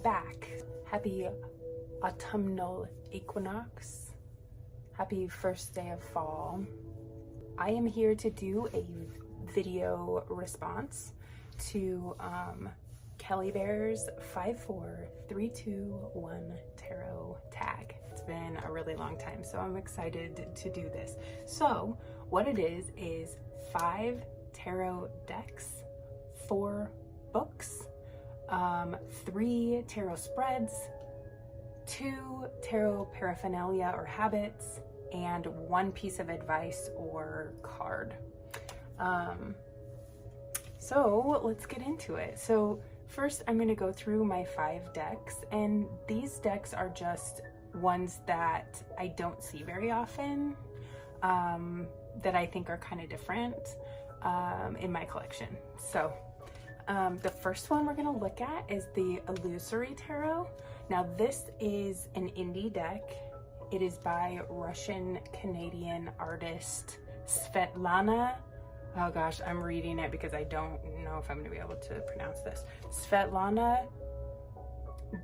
back. Happy autumnal equinox. Happy first day of fall. I am here to do a video response to Kelly Bear's 54321 tarot tag. It's been a really long time, so I'm excited to do this. So what it is 5 tarot decks, 4 books, 3 tarot spreads, 2 tarot paraphernalia or habits, and 1 piece of advice or card. So let's get into it. So first I'm going to go through my 5 decks, and these decks are just ones that I don't see very often, that I think are kind of different in my collection. So the first one we're going to look at is the Illusori tarot. Now this is an indie deck. It is by Russian-Canadian artist Svetlana. Oh gosh, I'm reading it because I don't know if I'm going to be able to pronounce this. Svetlana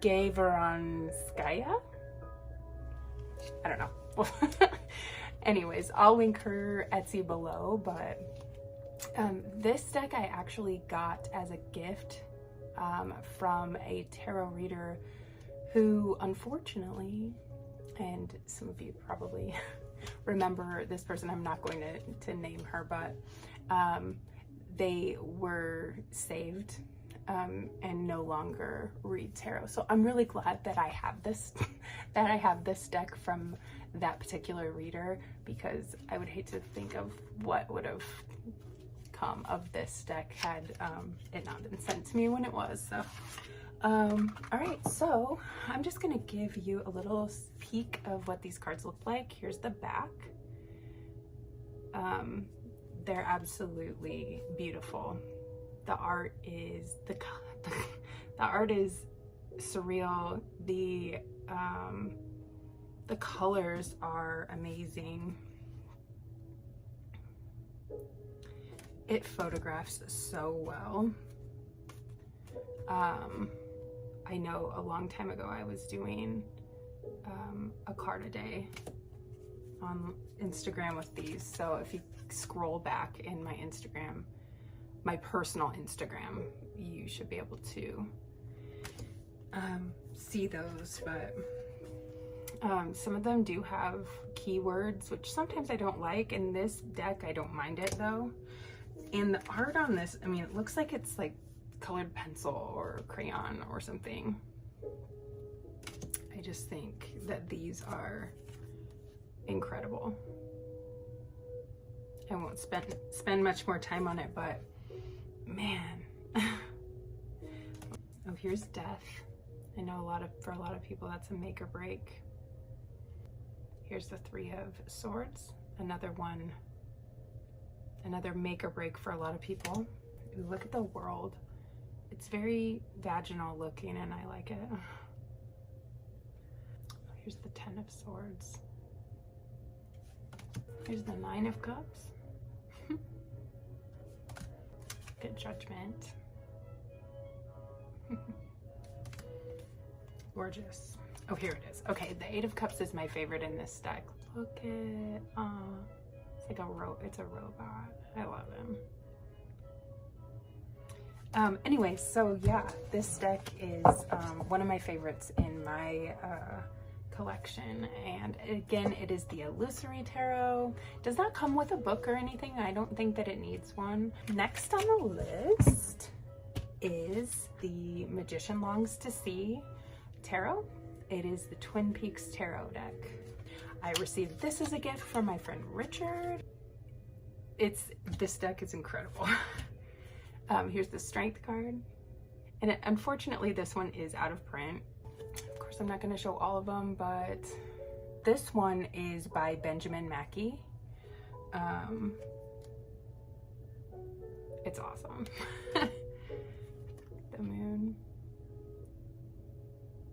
Gayvoronskaya? I don't know. Anyways, I'll link her Etsy below, but this deck I actually got as a gift from a tarot reader who, unfortunately, and some of you probably remember this person, I'm not going to name her, but they were saved and no longer read tarot. So I'm really glad that I have this this deck from that particular reader, because I would hate to think of what would have come of this deck had it not been sent to me when it was. So all right, so I'm just gonna give you a little peek of what these cards look like. Here's the back. They're absolutely beautiful. The art is the art is surreal. The colors are amazing. It photographs so well. I know a long time ago I was doing a card a day on Instagram with these. So if you scroll back in my Instagram, my personal Instagram, you should be able to see those. But some of them do have keywords, which sometimes I don't like. In this deck, I don't mind it though. And the art on this, I mean, it looks like it's like colored pencil or crayon or something. I just think that these are incredible. I won't spend much more time on it, but man. Oh, here's death. I know for a lot of people that's a make or break. Here's the 3 of Swords, another make or break for a lot of people. Ooh, look at the world. It's very vaginal looking and I like it. Here's the 10 of Swords. Here's the 9 of Cups. Good Judgment. Gorgeous. Oh, here it is. Okay, the 8 of Cups is my favorite in this deck. Look at, it's like it's a robot. I love him. Anyway, so yeah, this deck is one of my favorites in my collection, and again, it is the Illusori tarot. Does not come with a book or anything. I don't think that it needs one. Next on the list is the Magician Longs to See tarot. It is the Twin Peaks tarot deck. I received this as a gift from my friend Richard. This deck is incredible. Here's the Strength card, and unfortunately this one is out of print. Of course, I'm not going to show all of them, but this one is by Mackey. It's awesome. The moon.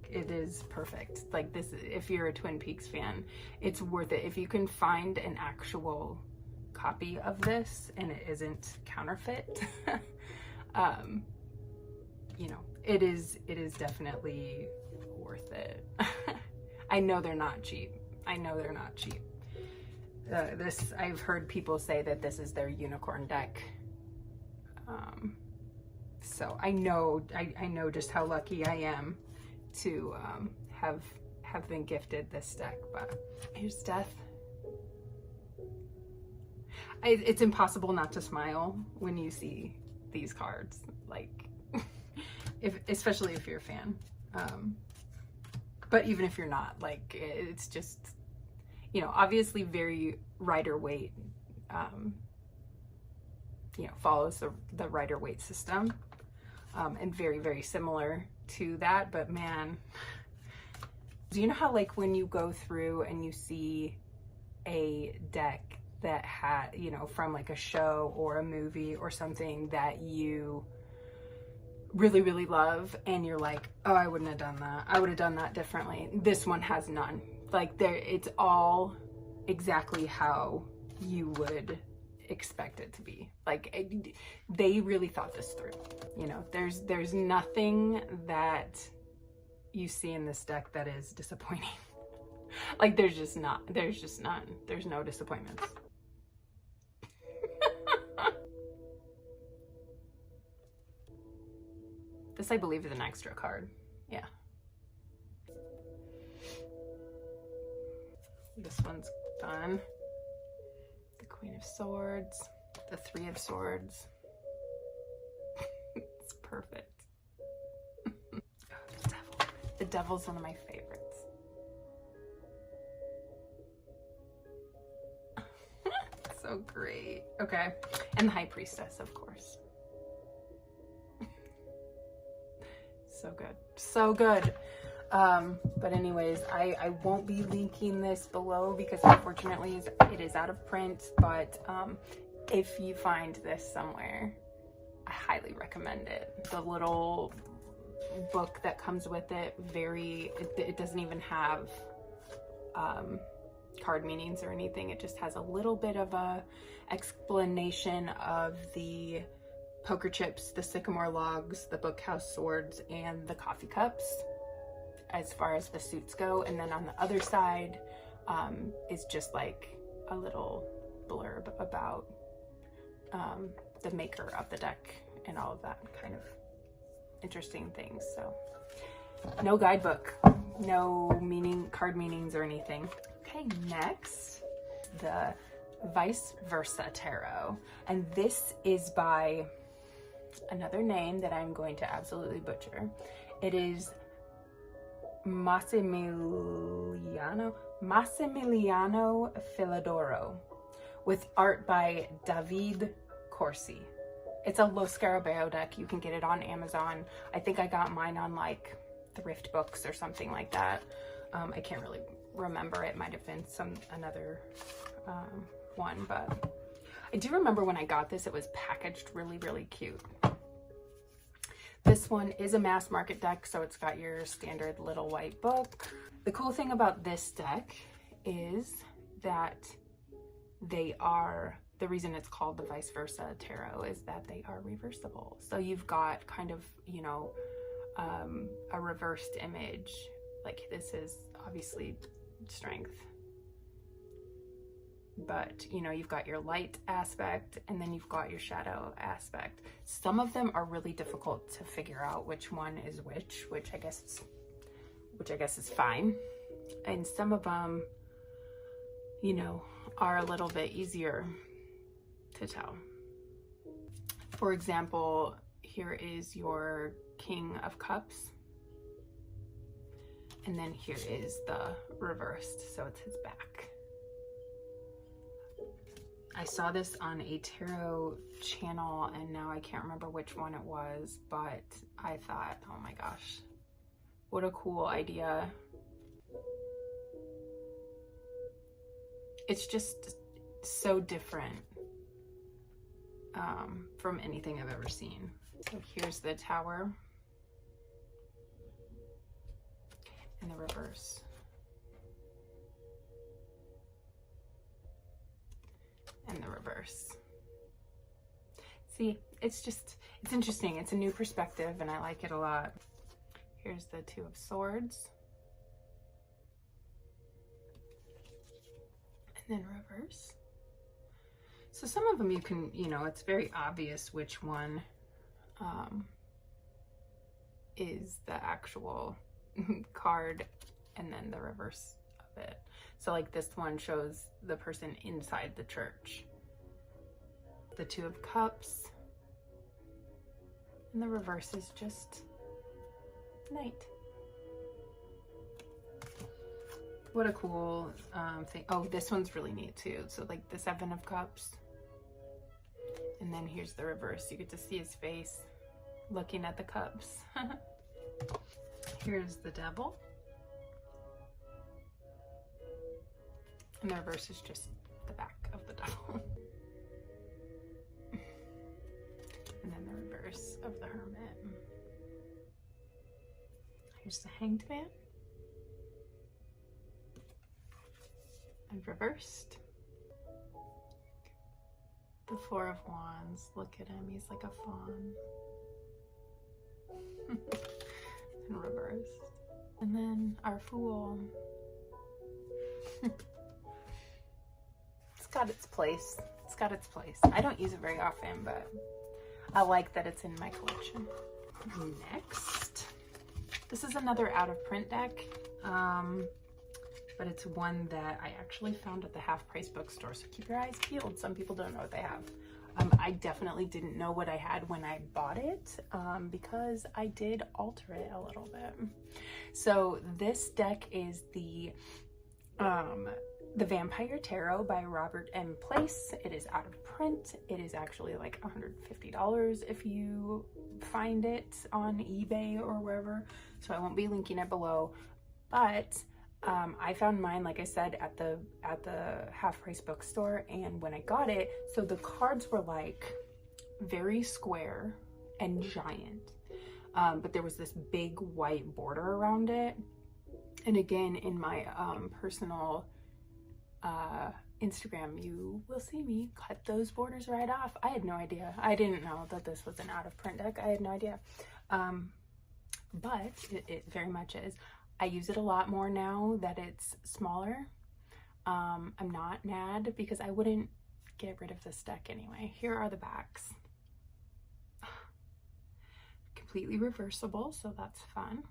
It is perfect. Like this, if you're a Twin Peaks fan, it's worth it. If you can find an actual copy of this and it isn't counterfeit, you know, it is definitely worth it. I know they're not cheap. I know they're not cheap. I've heard people say that this is their unicorn deck. So I know just how lucky I am to have been gifted this deck. But here's Death. It's impossible not to smile when you see these cards, like, especially if you're a fan. But even if you're not, like, it's just, you know, obviously very Rider-Waite, you know, follows the Rider-Waite system, and very, very similar to that. But man, do you know how, like, when you go through and you see a deck that had, you know, from like a show or a movie or something that you really, really love, and you're like, oh, I wouldn't have done that. I would have done that differently. This one has none. Like, it's all exactly how you would expect it to be. Like, they really thought this through. You know, there's nothing that you see in this deck that is disappointing. Like, there's just none. There's no disappointments. This, I believe, is an extra card. Yeah. This one's fun. The Queen of Swords. The Three of Swords. It's perfect. Oh, the Devil. The Devil's one of my favorites. So great. Okay. And the High Priestess, of course. So good. So good. But anyways, I won't be linking this below because unfortunately it is out of print, but if you find this somewhere, I highly recommend it. The little book that comes with it, it doesn't even have card meanings or anything. It just has a little bit of a explanation of the poker chips, the sycamore logs, the bookhouse swords, and the coffee cups as far as the suits go. And then on the other side is just like a little blurb about the maker of the deck and all of that kind of interesting things. So no guidebook, no card meanings or anything. Okay, next, the Vice Versa Tarot. And this is by another name that I'm going to absolutely butcher. It is Massimiliano Filodoro, with art by David Corsi. It's a Lo Scarabeo deck. You can get it on Amazon. I think I got mine on like Thrift Books or something like that. I can't really remember. It might have been another one, but I do remember when I got this, it was packaged really, really cute. This one is a mass market deck, so it's got your standard little white book. The cool thing about this deck is that the reason it's called the Vice Versa Tarot is that they are reversible. So you've got kind of, you know, a reversed image. Like, this is obviously Strength, but you know, you've got your light aspect and then you've got your shadow aspect. Some of them are really difficult to figure out which one is which I guess is fine. And some of them, you know, are a little bit easier to tell. For example, here is your King of Cups. And then here is the reversed, so it's his back. I saw this on a tarot channel and now I can't remember which one it was, but I thought, oh my gosh, what a cool idea. It's just so different from anything I've ever seen. So here's the Tower and the reverse. And the reverse. See, it's interesting. It's a new perspective and I like it a lot. Here's the Two of Swords. And then reverse. So some of them you can, you know, it's very obvious which one is the actual card and then the reverse of it. So like this one shows the person inside the church. The Two of Cups. And the reverse is just Knight. What a cool thing. Oh, this one's really neat too. So like the Seven of Cups. And then here's the reverse. You get to see his face looking at the cups. Here's the Devil. And the reverse is just the back of the Devil. And then the reverse of the Hermit. Here's the Hanged Man. And reversed. The Four of Wands. Look at him, he's like a fawn. And reversed. And then our Fool. It's got its place. It's got its place. I don't use it very often, but I like that it's in my collection. Next, this is another out of print deck, but it's one that I actually found at the half-price bookstore, so keep your eyes peeled. Some people don't know what they have. I definitely didn't know what I had when I bought it, because I did alter it a little bit. So this deck is the Vampire Tarot by Robert M. Place. It is out of print. It is actually like $150 if you find it on eBay or wherever. So I won't be linking it below, but I found mine, like I said, at the half-price bookstore. And when I got it, so the cards were like very square and giant, but there was this big white border around it. And again, in my personal Instagram, you will see me cut those borders right off. I had no idea. I didn't know that this was an out of print deck. I had no idea. But it very much is. I use it a lot more now that it's smaller. I'm not mad because I wouldn't get rid of this deck anyway. Here are the backs. Completely reversible, so that's fun.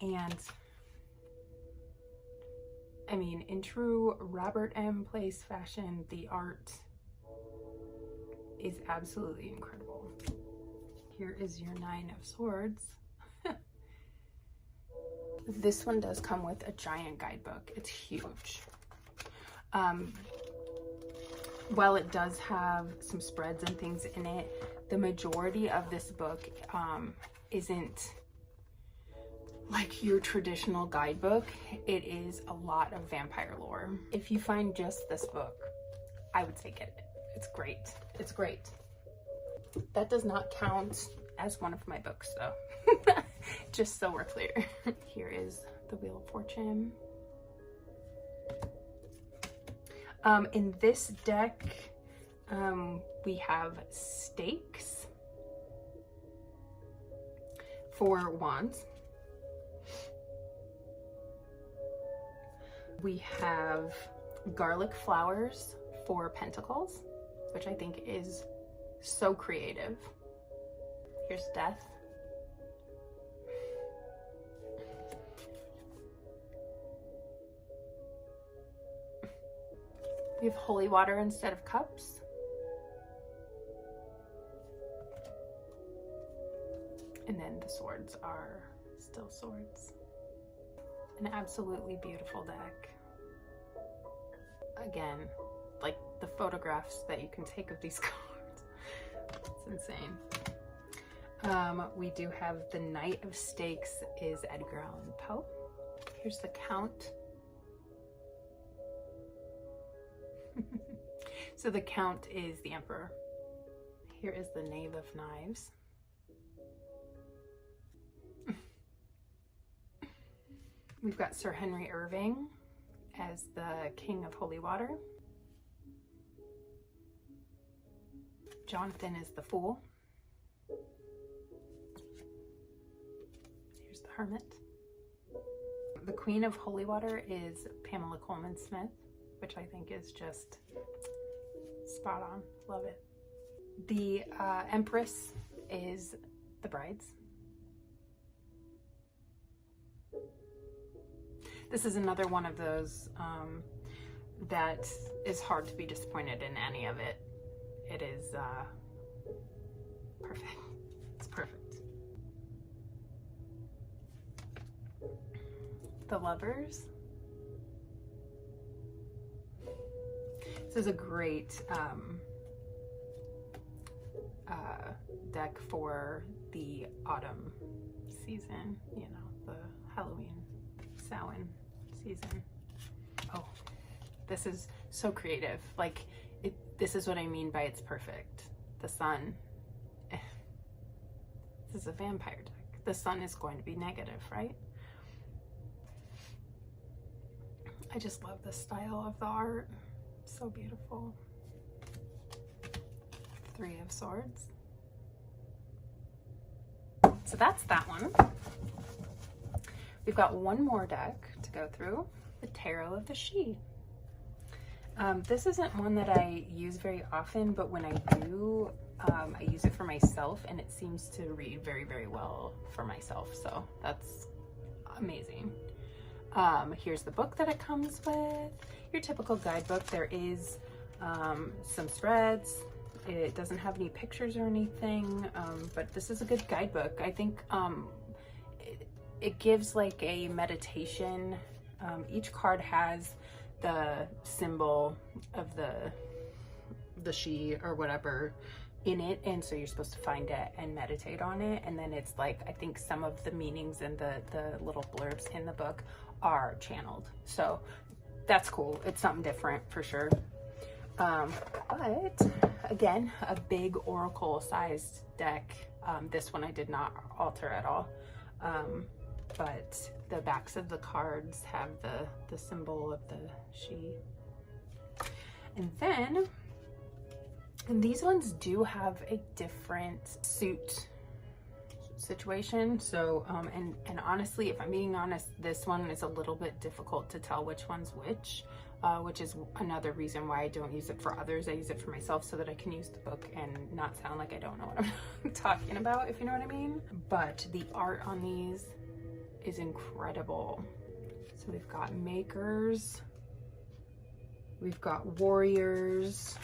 And I mean, in true Robert M. Place fashion, the art is absolutely incredible. Here is your Nine of Swords. This one does come with a giant guidebook. It's huge. While it does have some spreads and things in it, the majority of this book isn't like your traditional guidebook. It is a lot of vampire lore. If you find just this book, I would say get it. It's great. It's great. That does not count as one of my books though. Just so we're clear. Here is the Wheel of Fortune. In this deck, we have stakes, 4 wands. We have garlic flowers, 4 pentacles, which I think is so creative. Here's death. We have holy water instead of cups. And then the swords are still swords. An absolutely beautiful deck. Again, like the photographs that you can take of these cards. It's insane. We do have the Knight of Stakes is Edgar Allan Poe. Here's the Count. So the Count is the Emperor. Here is the Knave of Knives. We've got Sir Henry Irving as the King of Holy Water. Jonathan is the Fool. Here's the Hermit. The Queen of Holy Water is Pamela Coleman Smith, which I think is just spot on. Love it. The Empress is the Brides. This is another one of those that is hard to be disappointed in any of it. It is perfect. It's perfect. The Lovers. This is a great deck for the autumn season, you know, the Halloween, Samhain season. Oh, this is so creative. Like, this is what I mean by it's perfect. The sun. This is a vampire deck. The sun is going to be negative, right? I just love the style of the art. So beautiful. Three of Swords. So that's that one. We've got one more deck to go through, the Tarot of the She. This isn't one that I use very often, but when I do, I use it for myself, and it seems to read very, very well for myself. So that's amazing. Here's the book that it comes with. Your typical guidebook. There is some spreads. It doesn't have any pictures or anything, but this is a good guidebook. I think it gives like a meditation. Each card has the symbol of the she or whatever in it, and so you're supposed to find it and meditate on it. And then it's like, I think some of the meanings and the little blurbs in the book are channeled, so that's cool. It's something different for sure. But again, a big oracle sized deck. This one I did not alter at all, but the backs of the cards have the symbol of the she. And then these ones do have a different suit situation. So and honestly, if I'm being honest, this one is a little bit difficult to tell which one's which is another reason why I don't use it for others. I use it for myself so that I can use the book and not sound like I don't know what I'm talking about, if you know what I mean. But the art on these is incredible. So we've got makers, we've got warriors,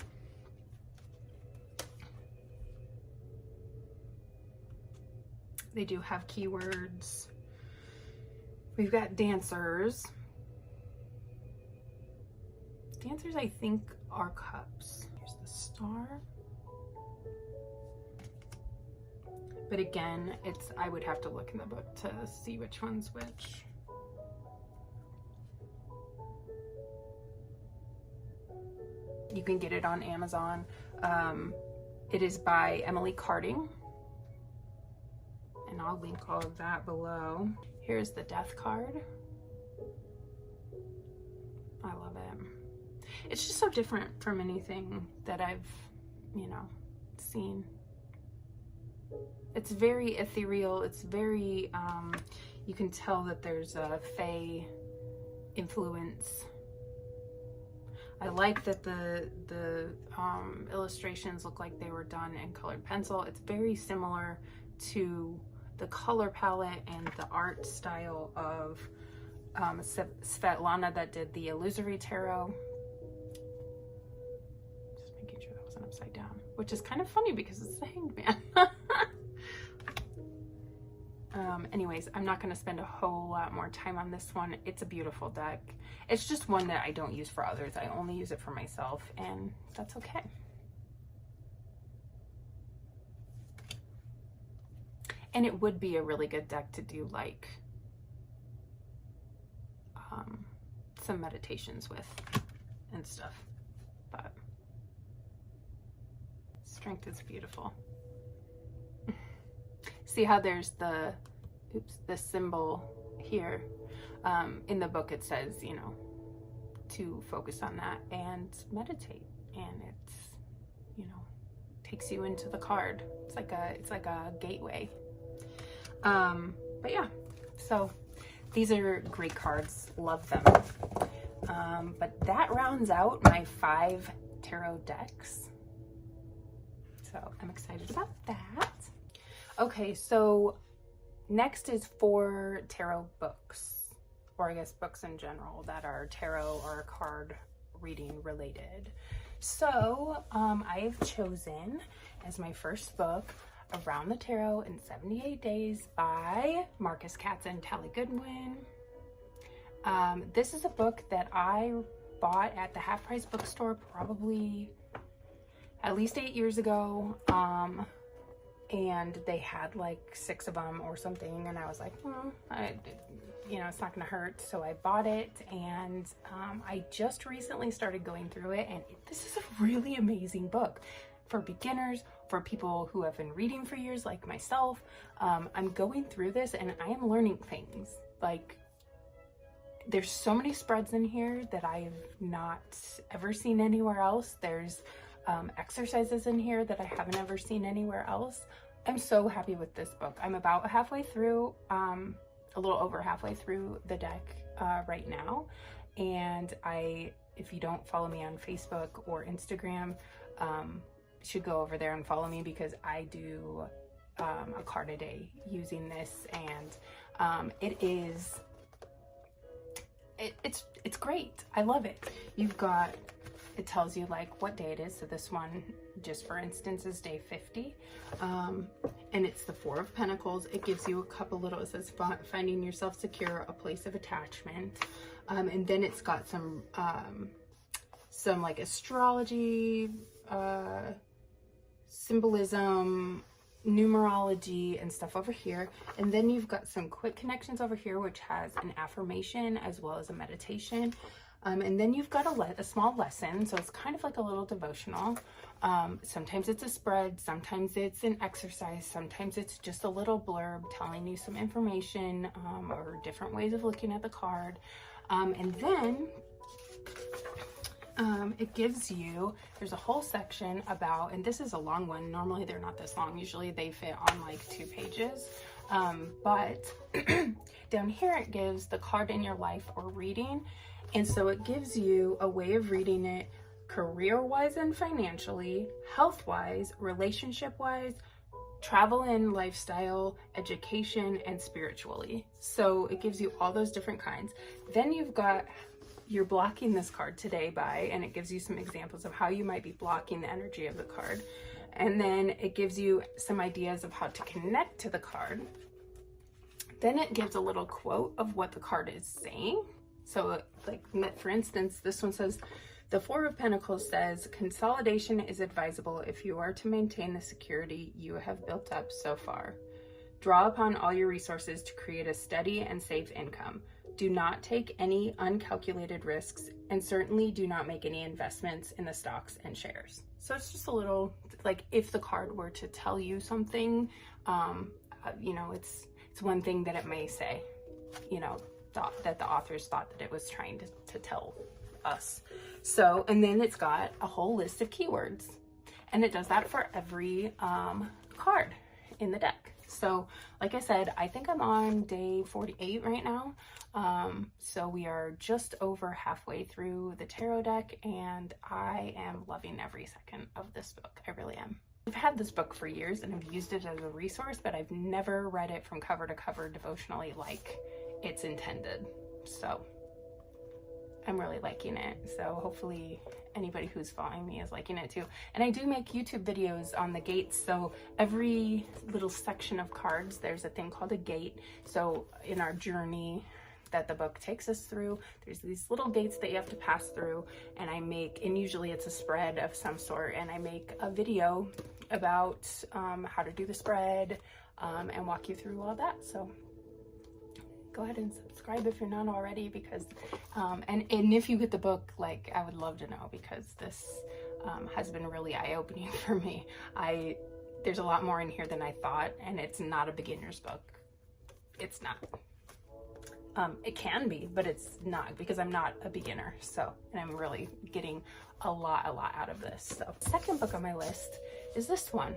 they do have keywords, we've got dancers. Dancers, I think, are cups. Here's the star. But again, I would have to look in the book to see which one's which. You can get it on Amazon. It is by Emily Carding, and I'll link all of that below. Here's the Death card. I love it. It's just so different from anything that I've, seen. It's very ethereal. It's very, you can tell that there's a fae influence. I like that the illustrations look like they were done in colored pencil. It's very similar to the color palette and the art style of Svetlana that did the Illusori tarot. Just making sure that wasn't upside down, which is kind of funny because it's the Hanged Man. Anyways, I'm not going to spend a whole lot more time on this one. It's a beautiful deck. It's just one that I don't use for others. I only use it for myself, and that's okay. And it would be a really good deck to do like some meditations with and stuff. But Strength is beautiful. See how there's the symbol here. In the book it says, to focus on that and meditate, and it's, takes you into the card. It's like a gateway. But yeah, so these are great cards, love them. But that rounds out my 5 tarot decks. So I'm excited about that. Okay, so next is 4 tarot books, or I guess books in general that are tarot or card reading related. So I've chosen as my first book Around the Tarot in 78 Days by Marcus Katz and Tally Goodwin. This is a book that I bought at the Half Price bookstore probably at least 8 years ago. And they had like 6 of them or something, and I was like, well, it's not gonna hurt. So I bought it, and I just recently started going through it, and this is a really amazing book for beginners, for people who have been reading for years like myself. I'm going through this and I am learning things. Like, there's so many spreads in here that I've not ever seen anywhere else. There's exercises in here that I haven't ever seen anywhere else. I'm so happy with this book. I'm about halfway through, a little over halfway through the deck right now. And if you don't follow me on Facebook or Instagram, should go over there and follow me, because I do a card a day using this, and it's great. I love it. It tells you like what day it is. So this one, just for instance, is day 50. And it's the 4 of Pentacles. It gives you a couple little, it says finding yourself secure, a place of attachment. And then it's got some like astrology, symbolism, numerology and stuff over here. And then you've got some quick connections over here, which has an affirmation as well as a meditation. And then you've got a small lesson, so it's kind of like a little devotional. Sometimes it's a spread, sometimes it's an exercise, sometimes it's just a little blurb telling you some information or different ways of looking at the card. And then it gives you, there's a whole section about, and this is a long one, normally they're not this long, usually they fit on like 2 pages. But down here it gives the card in your life or reading. And so it gives you a way of reading it career-wise and financially, health-wise, relationship-wise, travel and lifestyle, education, and spiritually. So it gives you all those different kinds. Then you're blocking this card today by, and it gives you some examples of how you might be blocking the energy of the card. And then it gives you some ideas of how to connect to the card. Then it gives a little quote of what the card is saying. So like, for instance, this one says, the 4 of Pentacles says, consolidation is advisable if you are to maintain the security you have built up so far. Draw upon all your resources to create a steady and safe income. Do not take any uncalculated risks, and certainly do not make any investments in the stocks and shares. So it's just a little, like, if the card were to tell you something, it's one thing that it may say, that the authors thought that it was trying to tell us. So, and then it's got a whole list of keywords, and it does that for every card in the deck. So like I said, I think I'm on day 48 right now. So we are just over halfway through the tarot deck, and I am loving every second of this book. I really am. I've had this book for years and I've used it as a resource, but I've never read it from cover to cover devotionally like it's intended. So I'm really liking it. So hopefully anybody who's following me is liking it too. And I do make YouTube videos on the gates. So every little section of cards, there's a thing called a gate. So in our journey that the book takes us through, there's these little gates that you have to pass through, and and usually it's a spread of some sort, and I make a video about how to do the spread and walk you through all that. So go ahead and subscribe if you're not already, because and if you get the book, like, I would love to know, because this has been really eye-opening for me. There's a lot more in here than I thought, and it's not a beginner's book. It's not. It can be, but it's not, because I'm not a beginner. So, and I'm really getting a lot out of this. So, second book on my list is this one.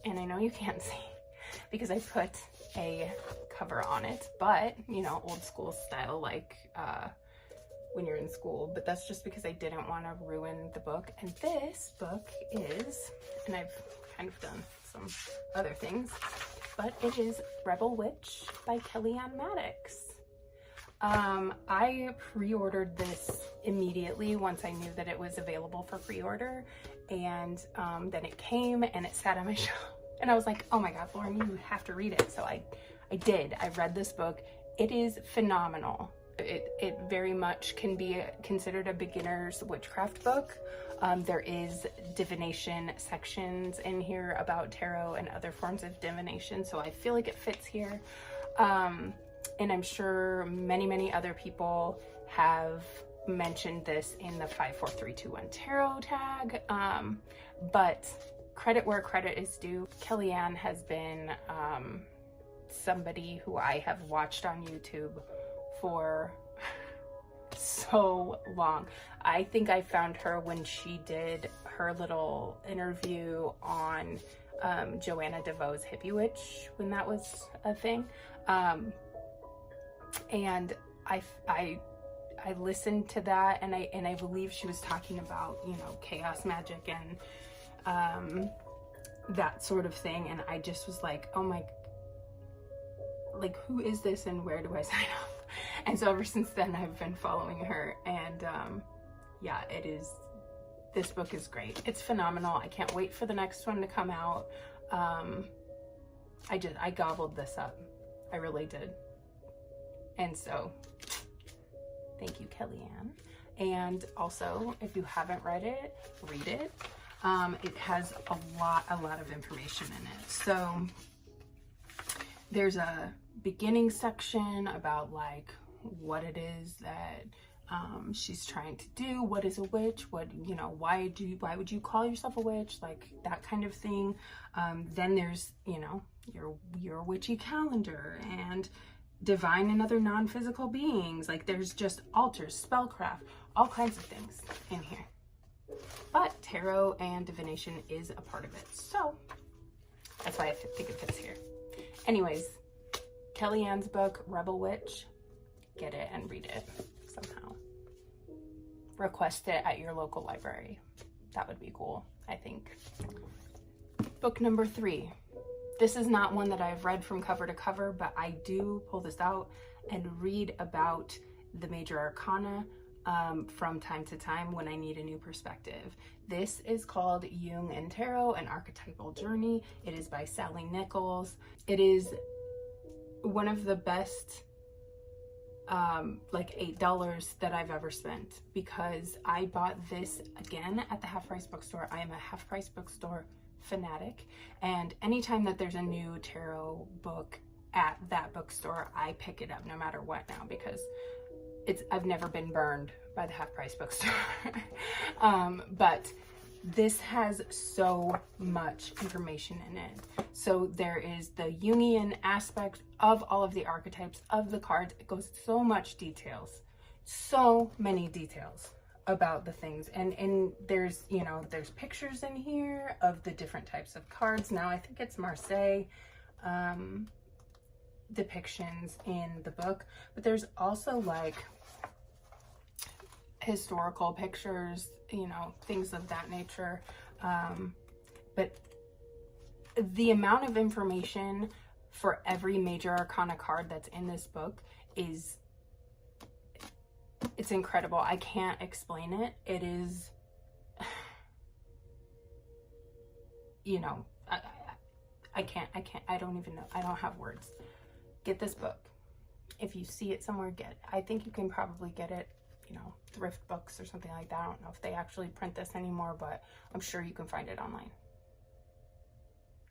And I know you can't see because I put a cover on it, but you know, old school style, like when you're in school, but that's just because I didn't want to ruin the book. And this book is, and I've kind of done some other things, but it is Rebel Witch by Kellyanne Maddox. I pre-ordered this immediately once I knew that it was available for pre-order, and then it came and it sat on my shelf, and I was like, oh my god, Lauren, you have to read it. So I did. I read this book. It is phenomenal. It very much can be considered a beginner's witchcraft book. There is divination sections in here about tarot and other forms of divination, so I feel like it fits here. And I'm sure many other people have mentioned this in the 54321 tarot tag, but credit where credit is due. Kellyanne has been somebody who I have watched on YouTube for so long. I think I found her when she did her little interview on Joanna DeVoe's Hippie Witch, when that was a thing. And I listened to that, and I believe she was talking about, you know, chaos magic and that sort of thing, and I just was like, oh my, like, who is this and where do I sign up? And so ever since then I've been following her, and yeah, this book is great. It's phenomenal. I can't wait for the next one to come out. I gobbled this up. I really did. And so, thank you, Kellyanne. And also, if you haven't read it, read it. It has a lot of information in it. So, there's a beginning section about like what it is that she's trying to do. What is a witch? What, you know, why would you call yourself a witch? Like that kind of thing. Then there's, you know, your witchy calendar and divine and other non-physical beings. Like there's just altars, spellcraft, all kinds of things in here. But tarot and divination is a part of it. So that's why I think it fits here. Anyways, Kellyanne's book, Rebel Witch, get it and read it somehow. Request it at your local library. That would be cool, I think. Book number 3. This is not one that I've read from cover to cover, but I do pull this out and read about the major arcana from time to time when I need a new perspective. This is called Jung and Tarot, An Archetypal Journey. It is by Sally Nichols. It is one of the best like $8 that I've ever spent, because I bought this again at the Half Price Bookstore. I am a Half Price Bookstore fanatic, and anytime that there's a new tarot book at that bookstore, I pick it up no matter what now, because I've never been burned by the Half Price Bookstore. But this has so much information in it. So there is the Jungian aspect of all of the archetypes of the cards. It goes so much details, so many details about the things. And there's, you know, there's pictures in here of the different types of cards. Now I think it's Marseille depictions in the book, but there's also like historical pictures, you know, things of that nature. But the amount of information for every major arcana card that's in this book is, it's incredible. I can't explain it. It is, you know, I don't even know. I don't have words. Get this book. If you see it somewhere, get it. I think you can probably get it, you know, thrift books or something like that. I don't know if they actually print this anymore, but I'm sure you can find it online.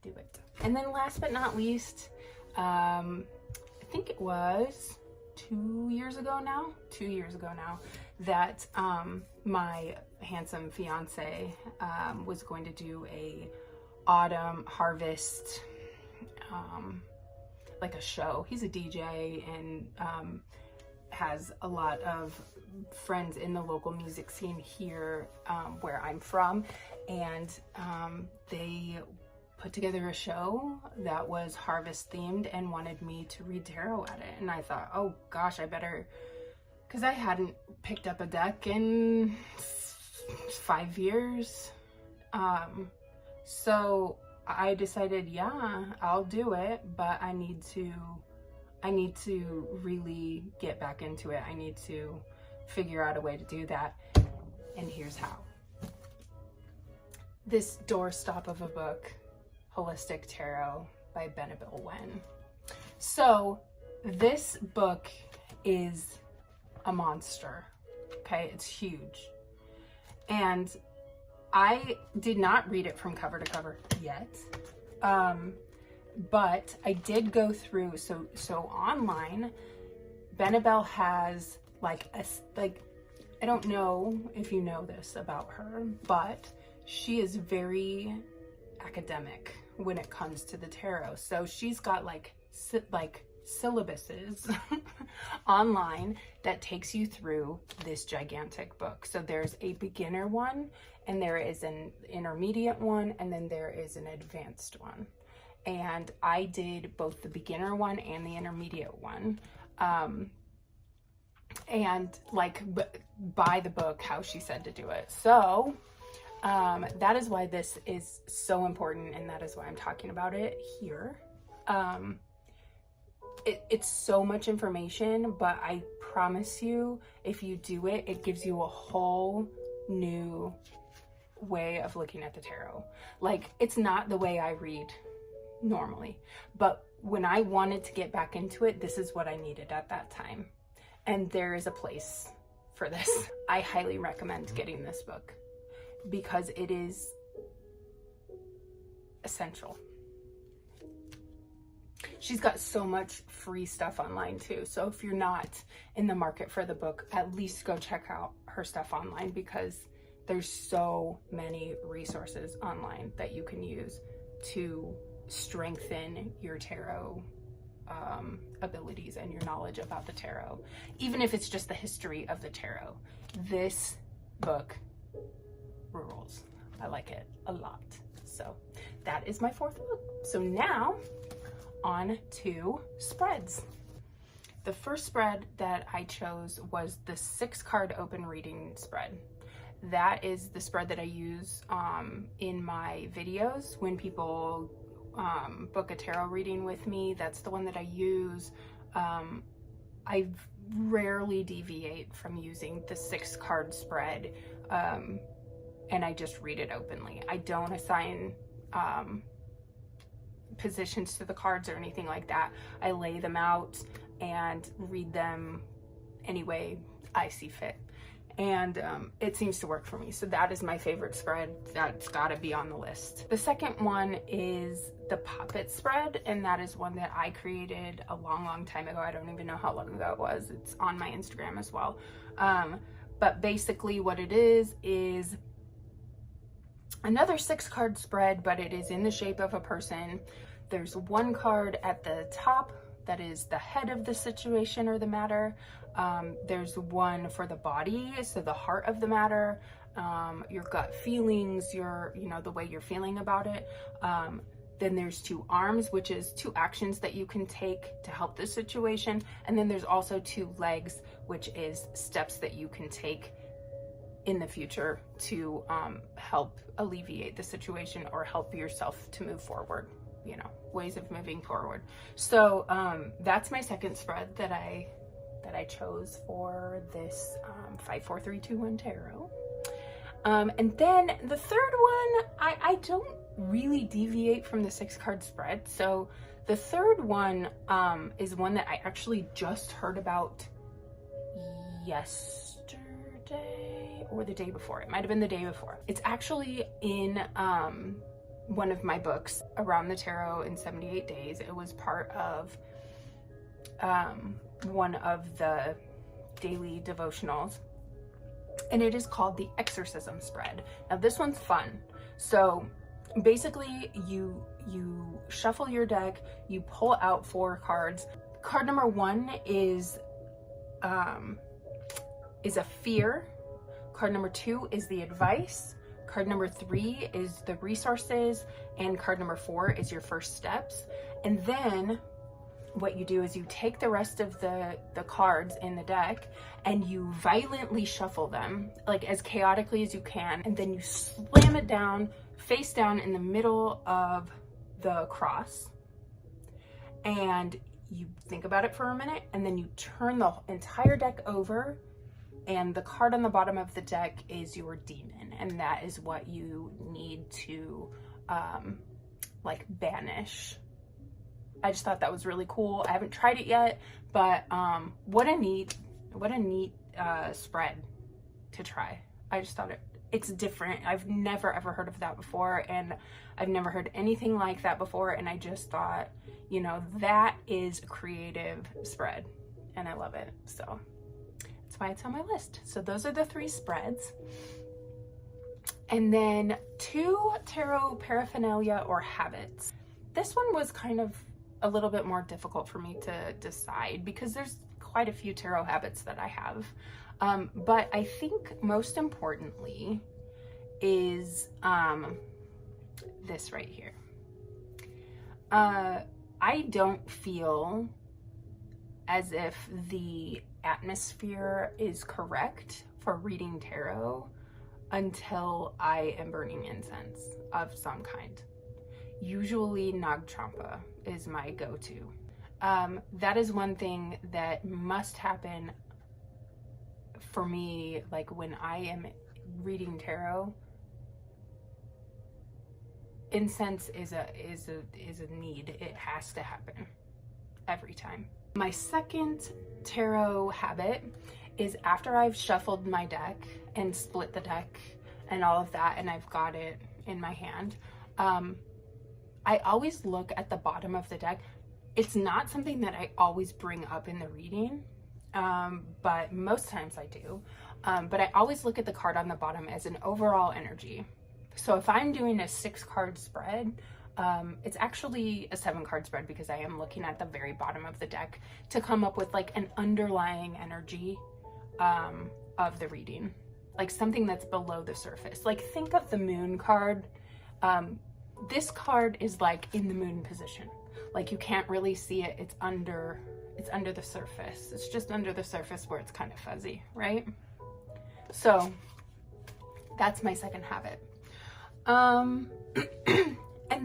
Do it. And then last but not least, I think it was 2 years ago now, that my handsome fiance was going to do a autumn harvest, like a show. He's a DJ, and has a lot of friends in the local music scene here where I'm from, and they put together a show that was harvest themed and wanted me to read tarot at it. And I thought, oh gosh, I better, because I hadn't picked up a deck in 5 years. So I decided, yeah, I'll do it, but I need to really get back into it. I need to figure out a way to do that, and here's how. This doorstop of a book, Holistic Tarot by Benabille Wen. So this book is a monster, okay? It's huge. And I did not read it from cover to cover yet, but I did go through, so online, Benabille has like I don't know if you know this about her, but she is very academic when it comes to the tarot. So she's got like syllabuses online that takes you through this gigantic book. So there's a beginner one, and there is an intermediate one, and then there is an advanced one. And I did both the beginner one and the intermediate one. And like by the book, how she said to do it. So that is why this is so important, and that is why I'm talking about it here. It's so much information, but I promise you, if you do it, it gives you a whole new way of looking at the tarot. Like, it's not the way I read normally, but when I wanted to get back into it, this is what I needed at that time. And there is a place for this. I highly recommend getting this book because it is essential. She's got so much free stuff online too. So if you're not in the market for the book, at least go check out her stuff online, because there's so many resources online that you can use to strengthen your tarot abilities and your knowledge about the tarot. Even if it's just the history of the tarot, this book rules. I like it a lot. So that is my 4th book. So now on to spreads. The first spread that I chose was the 6-card open reading spread. That is the spread that I use in my videos when people book a tarot reading with me. That's the one that I use. I rarely deviate from using the 6-card spread, and I just read it openly. I don't assign positions to the cards or anything like that. I lay them out and read them any way I see fit, and it seems to work for me. So that is my favorite spread. That's got to be on the list. The second one is the puppet spread, and that is one that I created a long time ago. I don't even know how long ago it was. It's on my Instagram as well. But basically what it is another 6-card spread, but it is in the shape of a person. There's one card at the top that is the head of the situation or the matter. There's one for the body, so the heart of the matter, your gut feelings, the way you're feeling about it. Then there's 2 arms, which is 2 actions that you can take to help the situation. And then there's also 2 legs, which is steps that you can take in the future to help alleviate the situation or help yourself to move forward, ways of moving forward. So that's my second spread that I chose for this 5, 4, 3, 2, 1 tarot. And then the third one, I don't really deviate from the 6-card spread. So the third one is one that I actually just heard about yesterday or the day before. It might have been the day before. It's actually in one of my books, Around the Tarot in 78 Days. It was part of one of the daily devotionals, and it is called the Exorcism Spread. Now this one's fun. So basically you shuffle your deck, you pull out 4 cards. Card number 1 is is a fear. Card number 2 is the advice. Card number 3 is the resources. And card number 4 is your first steps. And then what you do is you take the rest of the cards in the deck and you violently shuffle them, like as chaotically as you can, and then you slam it down, face down in the middle of the cross. And you think about it for a minute, and then you turn the entire deck over, and the card on the bottom of the deck is your demon, and that is what you need to like banish. I just thought that was really cool. I haven't tried it yet, but what a neat spread to try. I just thought it's different. I've never ever heard of that before, and I've never heard anything like that before, and I just thought, you know, that is a creative spread, and I love it. So that's why it's on my list. So those are the 3 spreads. And then 2 tarot paraphernalia or habits. This one was kind of a little bit more difficult for me to decide because there's quite a few tarot habits that I have. But I think most importantly is this right here. I don't feel as if the atmosphere is correct for reading tarot until I am burning incense of some kind. Usually Nag Champa is my go-to. That is one thing that must happen for me, like when I am reading tarot. Incense is a need. It has to happen every time. My second tarot habit is after I've shuffled my deck and split the deck and all of that, and I've got it in my hand, I always look at the bottom of the deck. It's not something that I always bring up in the reading, but most times I do. But I always look at the card on the bottom as an overall energy. So if I'm doing a 6-card spread, it's actually a 7-card spread because I am looking at the very bottom of the deck to come up with like an underlying energy of the reading, like something that's below the surface. Like think of the moon card. This card is like in the moon position. Like you can't really see it. It's under the surface. It's just under the surface where it's kind of fuzzy, right? So that's my second habit. And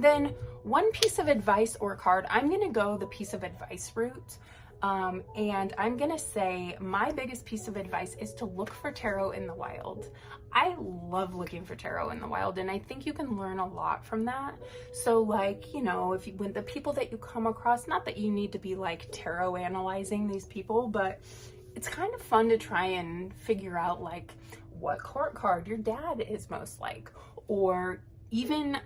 then one piece of advice or card, I'm going to go the piece of advice route. And I'm going to say my biggest piece of advice is to look for tarot in the wild. I love looking for tarot in the wild, and I think you can learn a lot from that. So like, you know, when the people that you come across, not that you need to be like tarot analyzing these people, but it's kind of fun to try and figure out like what court card your dad is most like, or even,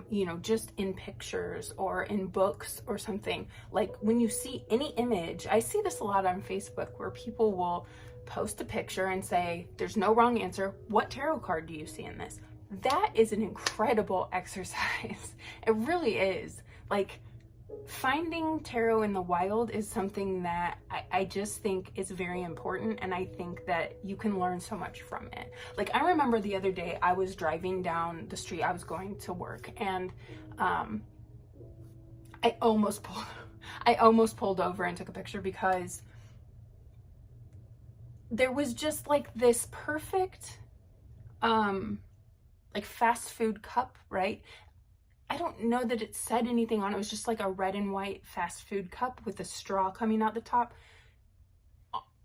you know, just in pictures or in books or something. Like when you see any image, I see this a lot on Facebook where people will post a picture and say, there's no wrong answer. What tarot card do you see in this? That is an incredible exercise. It really is. Like finding tarot in the wild is something that I just think is very important, and I think that you can learn so much from it. Like I remember the other day I was driving down the street, I was going to work, and I almost pulled over and took a picture because there was just like this perfect like fast food cup, right? I don't know that it said anything on it. It was just like a red and white fast food cup with a straw coming out the top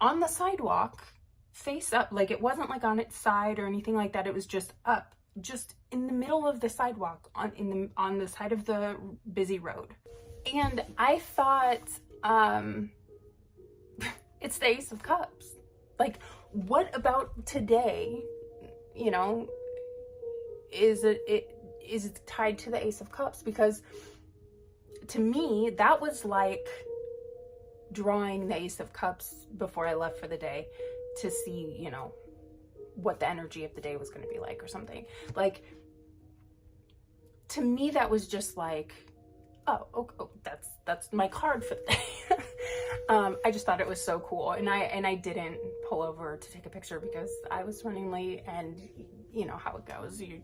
on the sidewalk, face up. Like it wasn't like on its side or anything like that. It was just up, just in the middle of the sidewalk on the side of the busy road. And I thought, it's the Ace of Cups. Like, what about today, you know, is it tied to the Ace of Cups? Because to me, that was like drawing the Ace of Cups before I left for the day to see, you know, what the energy of the day was going to be like or something. Like, to me, that was just like, oh, that's my card for the day. I just thought it was so cool, and I didn't pull over to take a picture because I was running late, and you know how it goes, you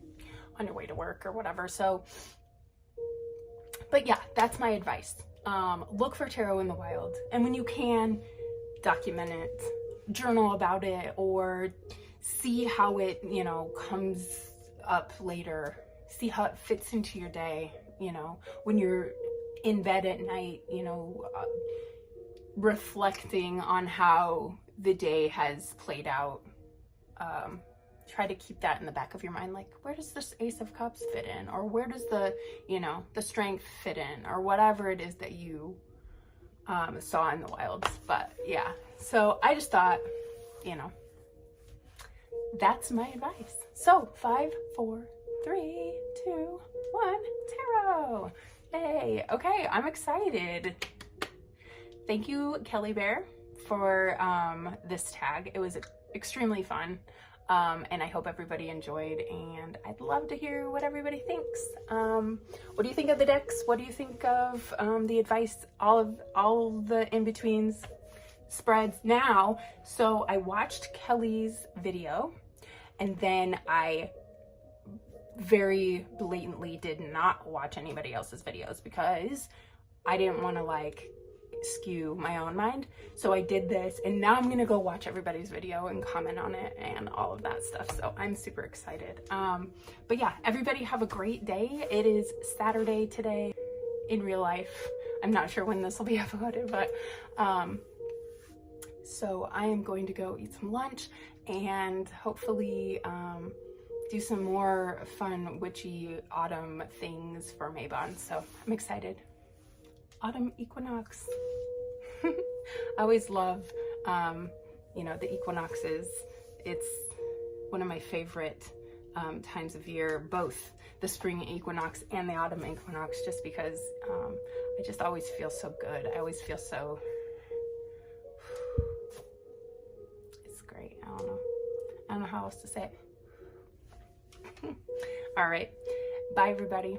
on your way to work or whatever. So, but yeah, that's my advice. Look for tarot in the wild, and when you can, document it, journal about it, or see how it, you know, comes up later. See how it fits into your day, you know, when you're in bed at night, you know, reflecting on how the day has played out. Try to keep that in the back of your mind, like, where does this Ace of Cups fit in, or where does the, you know, the Strength fit in, or whatever it is that you saw in the wilds. But yeah, so I just thought, you know, that's my advice. So 5, 4, 3, 2, 1, tarot. Yay. Okay, I'm excited. Thank you, Kelly Bear, for this tag. It was extremely fun, and I hope everybody enjoyed, and I'd love to hear what everybody thinks. What do you think of the decks? What do you think of the advice, all of the in-betweens, spreads now? So I watched Kelly's video, and then I very blatantly did not watch anybody else's videos because I didn't want to like skew my own mind. So I did this, and now I'm gonna go watch everybody's video and comment on it and all of that stuff. So I'm super excited. But yeah, everybody have a great day. It is Saturday today in real life. I'm not sure when this will be uploaded, but so I am going to go eat some lunch and hopefully do some more fun witchy autumn things for Mabon. So I'm excited. Autumn equinox. I always love, you know, the equinoxes. It's one of my favorite times of year, both the spring equinox and the autumn equinox, just because I just always feel so good. I always feel so, it's great. I don't know how else to say it. All right. Bye, everybody.